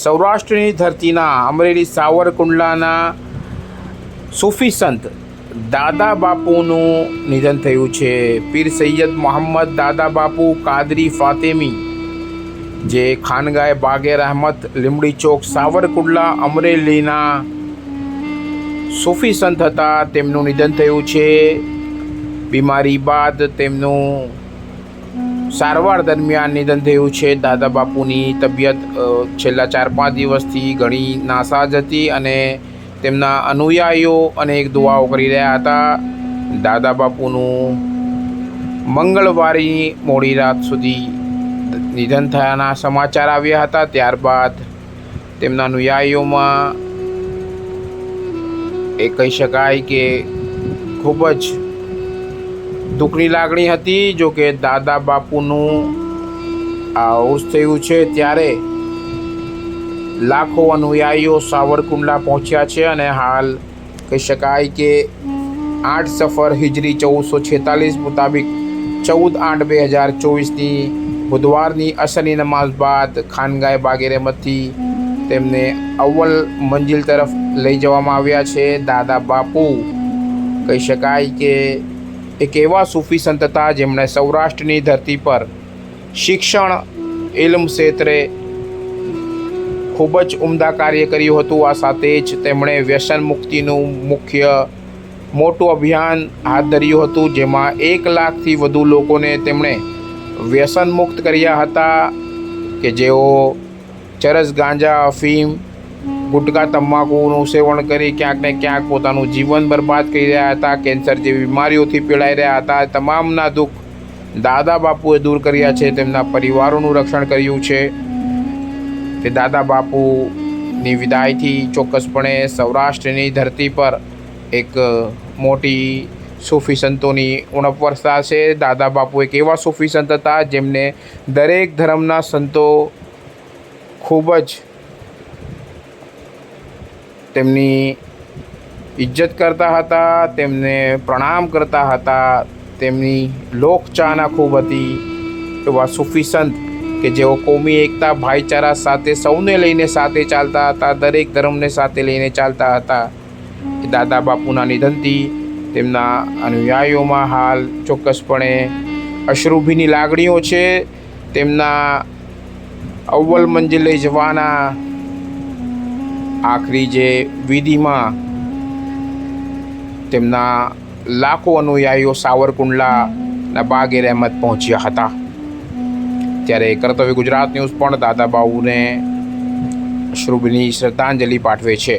સૌરાષ્ટ્રની ધરતીના અમરેલી સાવરકુંડલાના સૂફી સંત દાદા બાપુનું નિધન થયું છે। પીર સૈયદ મોહમ્મદ દાદા બાપુ કાદરી ફાતેમી, જે ખાનગાહ બાગે રહેમત લીમડી ચોક સાવરકુંડલા અમરેલીના સૂફી સંત હતા, તેમનું નિધન થયું છે। બીમારી બાદ તેમનું સારવાર દરમિયાન નિધન થયું છે। દાદા બાપુની તબિયત છેલ્લા 4-5 દિવસથી ઘણી નાસાજ હતી અને તેમના અનુયાયીઓ અનેક દુઆઓ કરી રહ્યા હતા। દાદા બાપુનું મંગળવારની મોડી રાત સુધી નિધન થયાના સમાચાર આવ્યા હતા। ત્યારબાદ તેમના અનુયાયીઓમાં એ કહી શકાય કે ખૂબ જ દુઃખની લાગણી હતી। જો કે દાદા બાપુનું અવસાન થયું છે ત્યારે લાખો અનુયાયીઓ સાવરકુંડલા પહોંચ્યા છે અને હાલ કહી શકાય કે 8 સફર હિજરી 1446 મુતાબિક 14/8/2024ની બુધવારની અસરની નમાઝ બાદ ખાનગાહ બાગે રહેમતથી તેમને અવ્વલ મંજિલ તરફ લઈ જવામાં આવ્યા છે। દાદા બાપુ કહી શકાય કે એક એવા સૂફી સંત હતા જેમણે સૌરાષ્ટ્રની ધરતી પર શિક્ષણ ઇલ્મ ક્ષેત્રે ખૂબ જ ઉમદા કાર્ય કર્યું હતું। આ સાથે જ તેમણે વ્યસન મુક્તિનું મુખ્ય મોટું અભિયાન હાથ ધર્યું હતું, જેમાં 1 લાખથી વધુ લોકોને તેમણે વ્યસન મુક્ત કર્યા હતા કે જેઓ ચરસ, ગાંજા, અફીમ, ગુટકા, તમાકુનું સેવન કરી ક્યાંક ને ક્યાંક પોતાનું જીવન બરબાદ કરી રહ્યા હતા, કેન્સર જેવી બીમારીઓથી પીડાઈ રહ્યા હતા। તમામના દુઃખ દાદા બાપુએ દૂર કર્યા છે, તેમના પરિવારોનું રક્ષણ કર્યું છે। તે દાદા બાપુની વિદાયથી ચોક્કસપણે સૌરાષ્ટ્રની ધરતી પર એક મોટી સૂફી સંતોની ઉણપ વરસાશે। દાદા બાપુ એક એવા સૂફી સંત હતા જેમને દરેક ધર્મના સંતો ખૂબ જ તેમની ઇજ્જત કરતા હતા, તેમને પ્રણામ કરતા હતા, તેમની લોકચાહના ખૂબ હતી। એવા સૂફી સંત કે જેઓ કોમી એકતા, ભાઈચારા સાથે સૌને લઈને સાથે ચાલતા હતા, દરેક ધર્મને સાથે લઈને ચાલતા હતા। એ દાદા બાપુના નિધનથી તેમના અનુયાયીઓમાં હાલ ચોક્કસપણે અશ્રુભીની લાગણીઓ છે। તેમના અવ્વલ મંજિલ લઈ જવાના આખરી જે વિધિમાં તેમના લાખો અનુયાયીઓ સાવરકુંડલાના બાગે રહેમત પહોંચ્યા હતા। ત્યારે કર્તવ્ય ગુજરાત ન્યૂઝ પણ દાદા બાપુને અશ્રુભીની શ્રદ્ધાંજલિ પાઠવે છે।